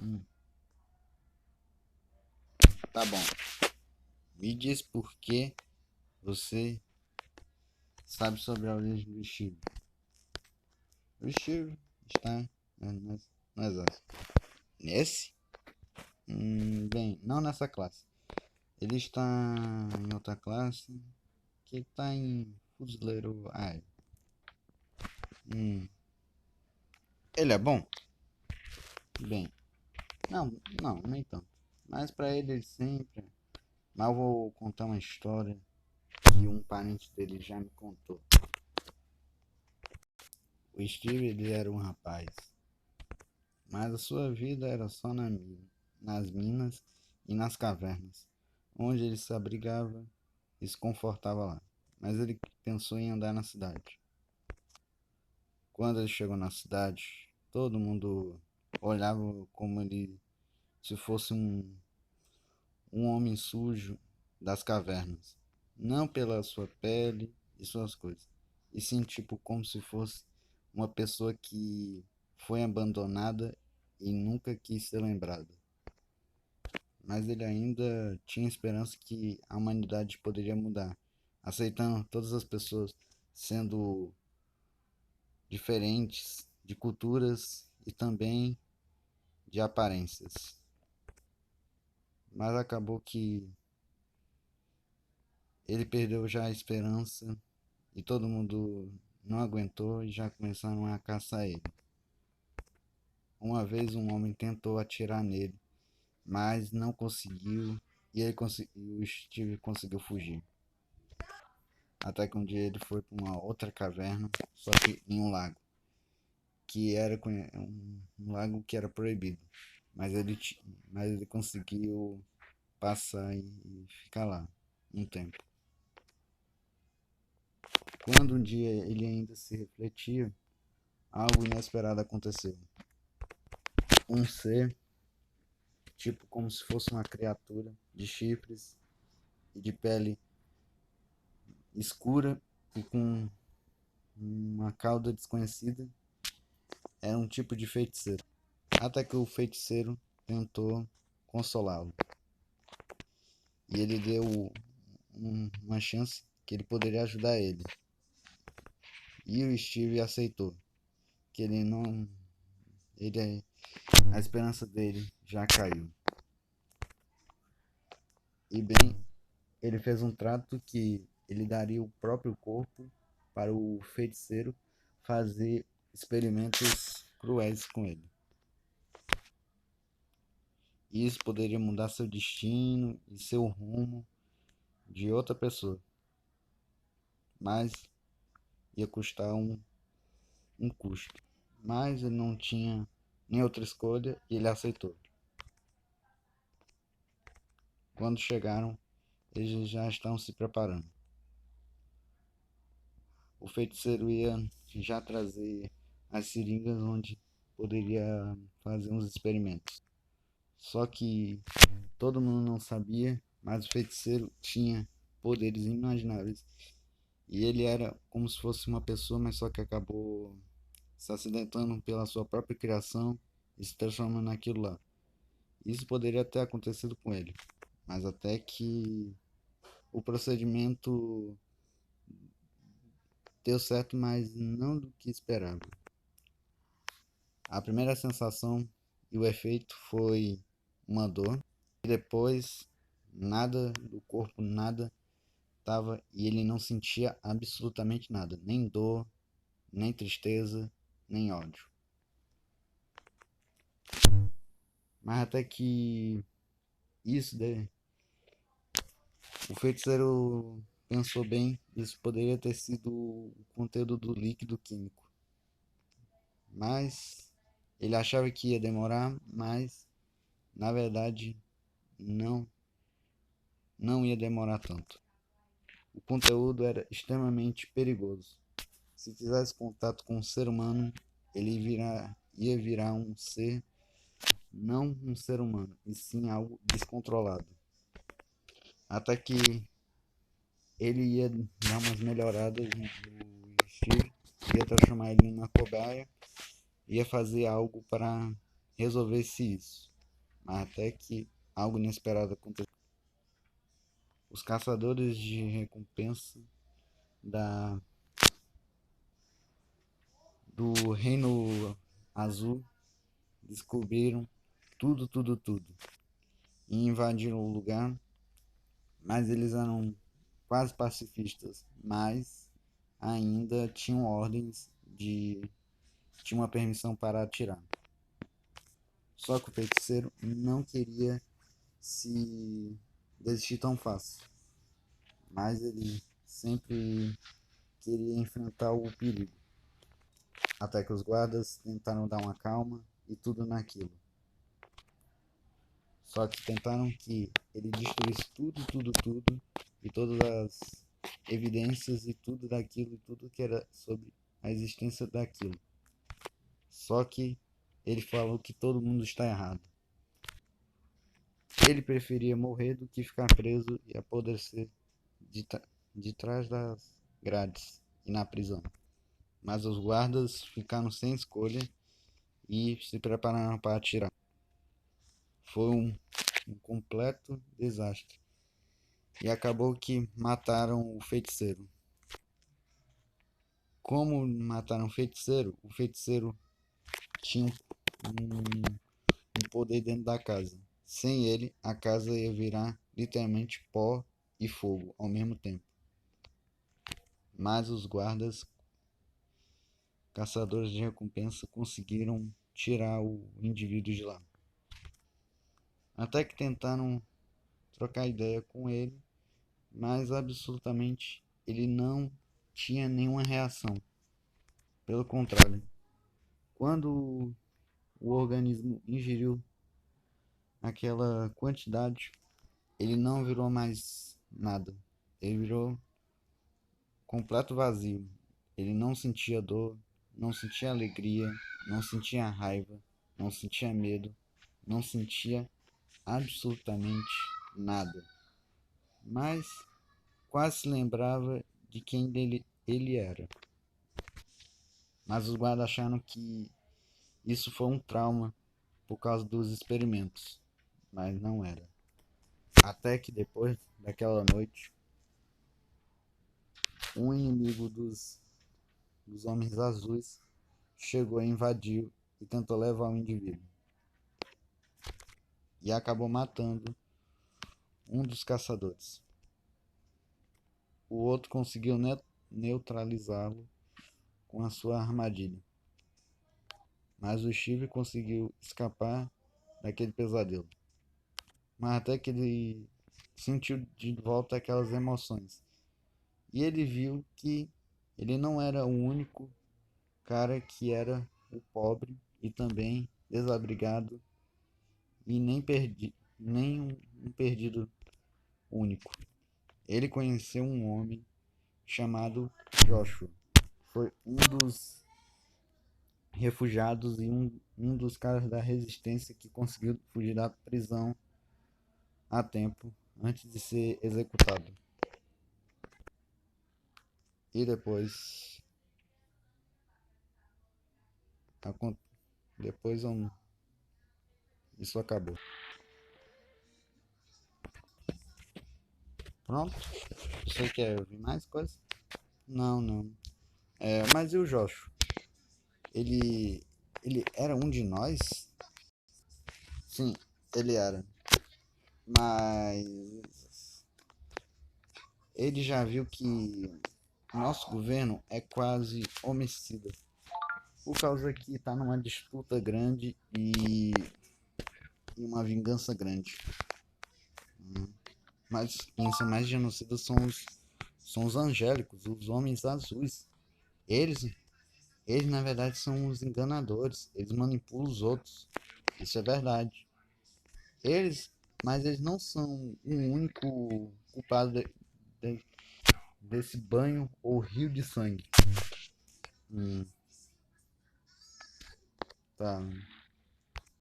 Hum, tá bom. Me diz por que você sabe sobre a origem do Steve. O Steve está no exército. Nesse? Bem, não nessa classe. Ele está em outra classe que está em fuzileiro aéreo. Hum, ele é bom? Bem, não, não, nem tanto. Mas pra ele sempre. Mas eu vou contar uma história que um parente dele já me contou. O Steve ele era um rapaz, mas a sua vida era só nas minas e nas cavernas, onde ele se abrigava e se confortava lá. Mas ele pensou em andar na cidade. Quando ele chegou na cidade, todo mundo olhava como ele se fosse um homem sujo das cavernas. Não pela sua pele e suas coisas, e sim tipo como se fosse uma pessoa que foi abandonada e nunca quis ser lembrada. Mas ele ainda tinha esperança que a humanidade poderia mudar, aceitando todas as pessoas, sendo diferentes de culturas e também de aparências. Mas acabou que ele perdeu já a esperança e todo mundo não aguentou e já começaram a caçar ele. Uma vez um homem tentou atirar nele, mas não conseguiu e o Steve conseguiu fugir. Até que um dia ele foi para uma outra caverna, só que em um lago, que era um lago que era proibido. Mas mas ele conseguiu passar e ficar lá um tempo. Quando um dia ele ainda se refletia, algo inesperado aconteceu. Um ser, tipo como se fosse uma criatura de chifres e de pele escura e com uma cauda desconhecida, era um tipo de feiticeiro. Até que o feiticeiro tentou consolá-lo. E ele deu uma chance que ele poderia ajudar ele. E o Steve aceitou. Que ele não. Ele, a esperança dele já caiu. E bem, ele fez um trato que ele daria o próprio corpo para o feiticeiro fazer experimentos cruéis com ele. E isso poderia mudar seu destino e seu rumo de outra pessoa, mas ia custar um custo. Mas ele não tinha nem outra escolha e ele aceitou. Quando chegaram, eles já estavam se preparando. O feiticeiro ia já trazer as seringas onde poderia fazer uns experimentos. Só que todo mundo não sabia, mas o feiticeiro tinha poderes imagináveis. E ele era como se fosse uma pessoa, mas só que acabou se acidentando pela sua própria criação e se transformando naquilo lá. Isso poderia ter acontecido com ele, mas até que o procedimento deu certo, mas não do que esperava. A primeira sensação e o efeito foi uma dor, e depois nada do corpo, nada tava e ele não sentia absolutamente nada, nem dor, nem tristeza, nem ódio. Mas até que isso, o feiticeiro pensou bem, isso poderia ter sido o conteúdo do líquido químico. Mas ele achava que ia demorar, mas na verdade não, não ia demorar tanto. O conteúdo era extremamente perigoso. Se fizesse contato com um ser humano, ia virar um ser, não um ser humano, e sim algo descontrolado. Até que ele ia dar umas melhoradas no Steve, ia transformar ele numa cobaia, ia fazer algo para resolver isso. mas até que algo inesperado aconteceu. Os caçadores de recompensa da do Reino Azul descobriram tudo e invadiram o lugar, mas eles eram quase pacifistas, mas ainda tinham ordens de tinha uma permissão para atirar. Só que o feiticeiro não queria se desistir tão fácil, mas ele sempre queria enfrentar o perigo. Até que os guardas tentaram dar uma calma e tudo naquilo. Só que tentaram que ele destruísse tudo, e todas as evidências e tudo daquilo, e tudo que era sobre a existência daquilo. Só que ele falou que todo mundo está errado. Ele preferia morrer do que ficar preso e apodrecer de, de trás das grades e na prisão. Mas os guardas ficaram sem escolha e se prepararam para atirar. Foi um completo desastre. E acabou que mataram o feiticeiro. Como mataram o feiticeiro tinha um poder dentro da casa. Sem ele, a casa ia virar literalmente pó e fogo ao mesmo tempo. Mas os guardas, caçadores de recompensa, conseguiram tirar o indivíduo de lá. Até que tentaram trocar ideia com ele, mas absolutamente ele não tinha nenhuma reação. Pelo contrário, quando o organismo ingeriu aquela quantidade, ele não virou mais nada. Ele virou completo vazio. Ele não sentia dor, não sentia alegria, não sentia raiva, não sentia medo, não sentia absolutamente nada. Mas quase se lembrava de quem ele era. Mas os guardas acharam que isso foi um trauma por causa dos experimentos, mas não era. Até que depois daquela noite, um inimigo dos Homens Azuis chegou e invadiu e tentou levar o indivíduo. E acabou matando um dos caçadores. O outro conseguiu neutralizá-lo com a sua armadilha. Mas o Steve conseguiu escapar daquele pesadelo. Mas até que ele sentiu de volta aquelas emoções. E ele viu que ele não era o único cara que era o pobre e também desabrigado e nem um perdido único. Ele conheceu um homem chamado Joshua. Foi um dos refugiados e um dos caras da resistência que conseguiu fugir da prisão a tempo antes de ser executado. E depois depois isso acabou. Pronto? Você quer ouvir mais coisas? Não, não. Mas e o Joshua? Ele, ele era um de nós? Sim, ele era. Mas ele já viu que nosso governo é quase homicida. Por causa que está numa disputa grande e uma vingança grande. Mas quem são mais genocidas são os angélicos, os homens azuis. Eles, eles na verdade são os enganadores. Eles manipulam os outros. Isso é verdade. Eles, mas eles não são o único culpado de- desse banho ou rio de sangue. Tá.